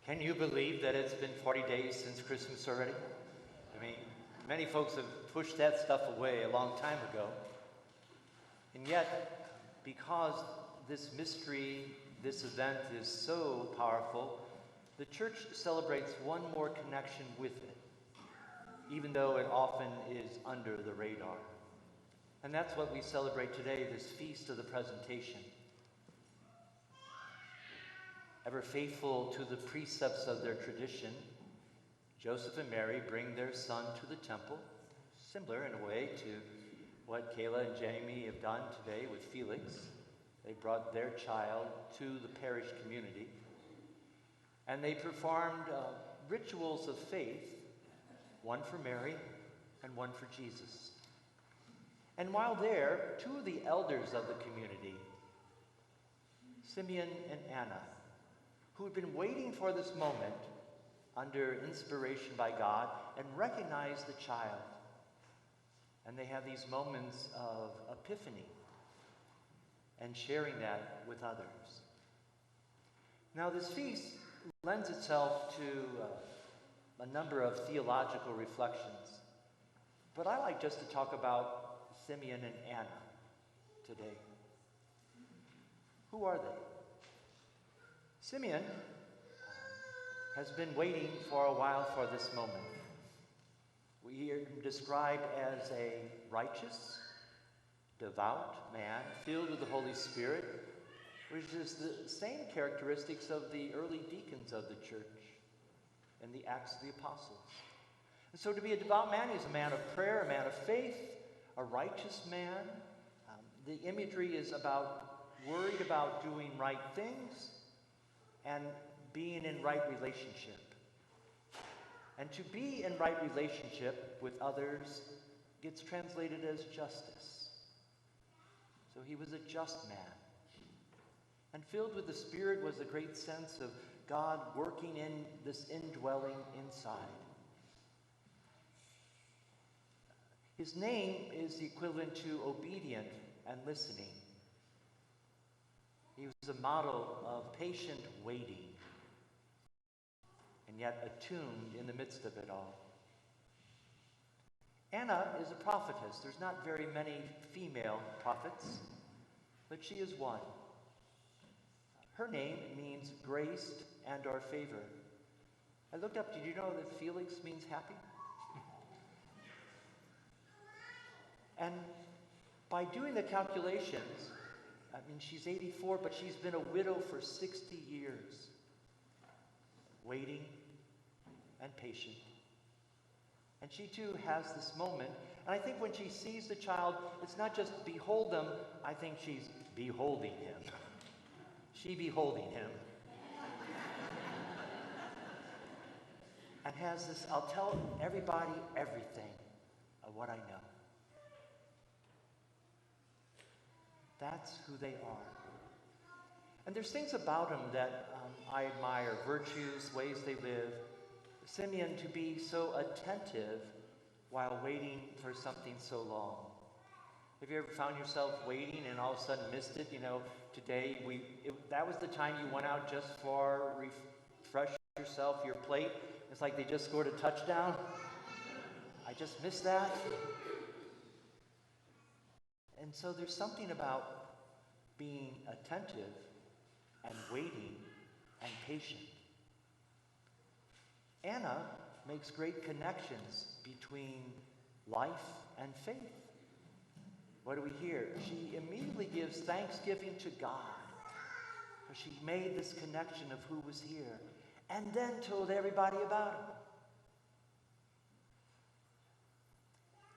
Can you believe that it's been 40 days since Christmas already? I mean, many folks have pushed that stuff away a long time ago. And yet, because this mystery, this event is so powerful, the church celebrates one more connection with it, even though it often is under the radar. And that's what we celebrate today, this Feast of the Presentation. Ever faithful to the precepts of their tradition, Joseph and Mary bring their son to the temple, similar in a way to what Kayla and Jamie have done today with Felix. They brought their child to the parish community, and they performed rituals of faith, one for Mary and one for Jesus. And while there, two of the elders of the community, Simeon and Anna, who had been waiting for this moment under inspiration by God and recognized the child. And they have these moments of epiphany and sharing that with others. Now, this feast lends itself to a number of theological reflections, but I like just to talk about Simeon and Anna today. Who are they? Simeon has been waiting for a while for this moment. We hear him described as a righteous, devout man filled with the Holy Spirit, which is the same characteristics of the early deacons of the church in the Acts of the Apostles. And so to be a devout man, he's a man of prayer, a man of faith, a righteous man. The imagery is worried about doing right things and being in right relationship. And to be in right relationship with others gets translated as justice. So he was a just man. And filled with the Spirit was a great sense of God working in this indwelling inside. His name is the equivalent to obedient and listening. He was a model of patient waiting, and yet attuned in the midst of it all. Anna is a prophetess. There's not very many female prophets, but she is one. Her name means graced and or favor. I looked up, did you know that Felix means happy? And by doing the calculations, I mean, she's 84, but she's been a widow for 60 years, waiting and patient. And she too has this moment. And I think when she sees the child, it's not just behold them, I think she's beholding him. She beholding him. And has this, I'll tell everybody everything of what I know. That's who they are. And there's things about them that I admire, virtues, ways they live. Simeon to be so attentive while waiting for something so long. Have you ever found yourself waiting and all of a sudden missed it? You know, today that was the time you went out just for refresh yourself, your plate. It's like they just scored a touchdown. I just missed that. And so there's something about being attentive and waiting and patient. Anna makes great connections between life and faith. What do we hear? She immediately gives thanksgiving to God. She made this connection of who was here and then told everybody about him.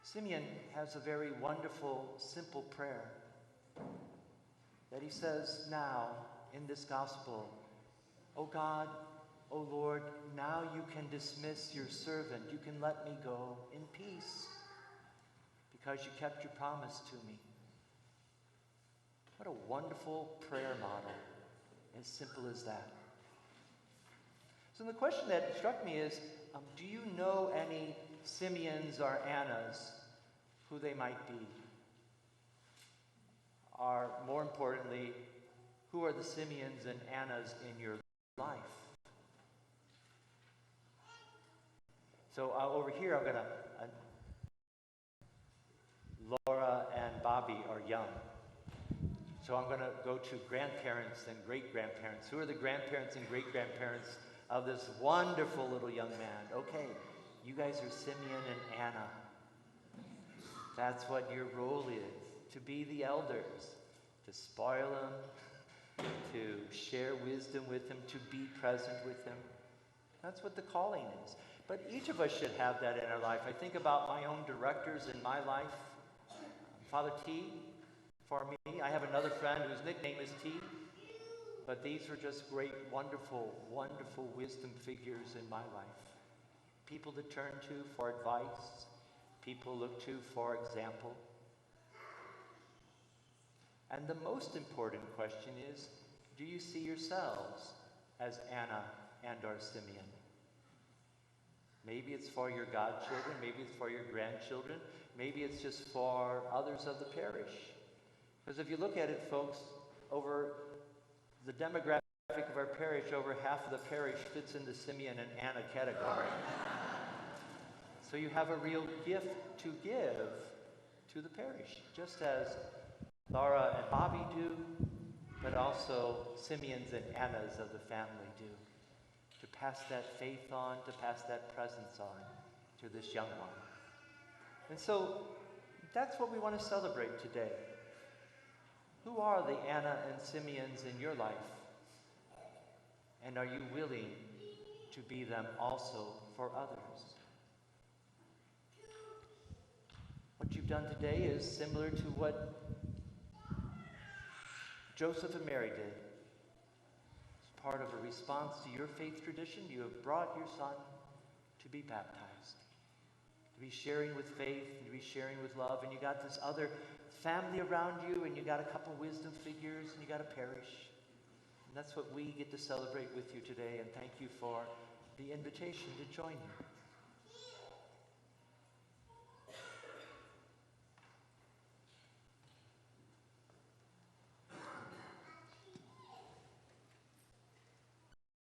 Simeon has a very wonderful, simple prayer that he says now in this gospel, "O God, O Lord, now you can dismiss your servant. You can let me go in peace because you kept your promise to me." What a wonderful prayer model, as simple as that. So the question that struck me is, do you know any Simeons or Annas, who they might be? Or more importantly, who are the Simeons and Annas in your life? So over here, I'm going to, Laura and Bobby are young. So I'm going to go to grandparents and great-grandparents. Who are the grandparents and great-grandparents of this wonderful little young man? Okay, you guys are Simeon and Anna. That's what your role is, to be the elders, to spoil him, to share wisdom with him, to be present with him. That's what the calling is. But each of us should have that in our life. I think about my own directors in my life. Father T, for me, I have another friend whose nickname is T, but these were just great, wonderful, wonderful wisdom figures in my life. People to turn to for advice, people look to for example. And the most important question is, do you see yourselves as Anna and or Simeon? Maybe it's for your godchildren, maybe it's for your grandchildren, maybe it's just for others of the parish. Because if you look at it, folks, over the demographic of our parish, over half of the parish fits in the Simeon and Anna category. So you have a real gift to give to the parish, just as Laura and Bobby do, but also Simeons and Annas of the family do. To pass that faith on, to pass that presence on to this young one. And so that's what we want to celebrate today. Who are the Anna and Simeons in your life? And are you willing to be them also for others? What you've done today is similar to what Joseph and Mary did. As part of a response to your faith tradition, you have brought your son to be baptized, to be sharing with faith, to be sharing with love, and you got this other family around you, and you got a couple wisdom figures, and you got a parish. And that's what we get to celebrate with you today, and thank you for the invitation to join you.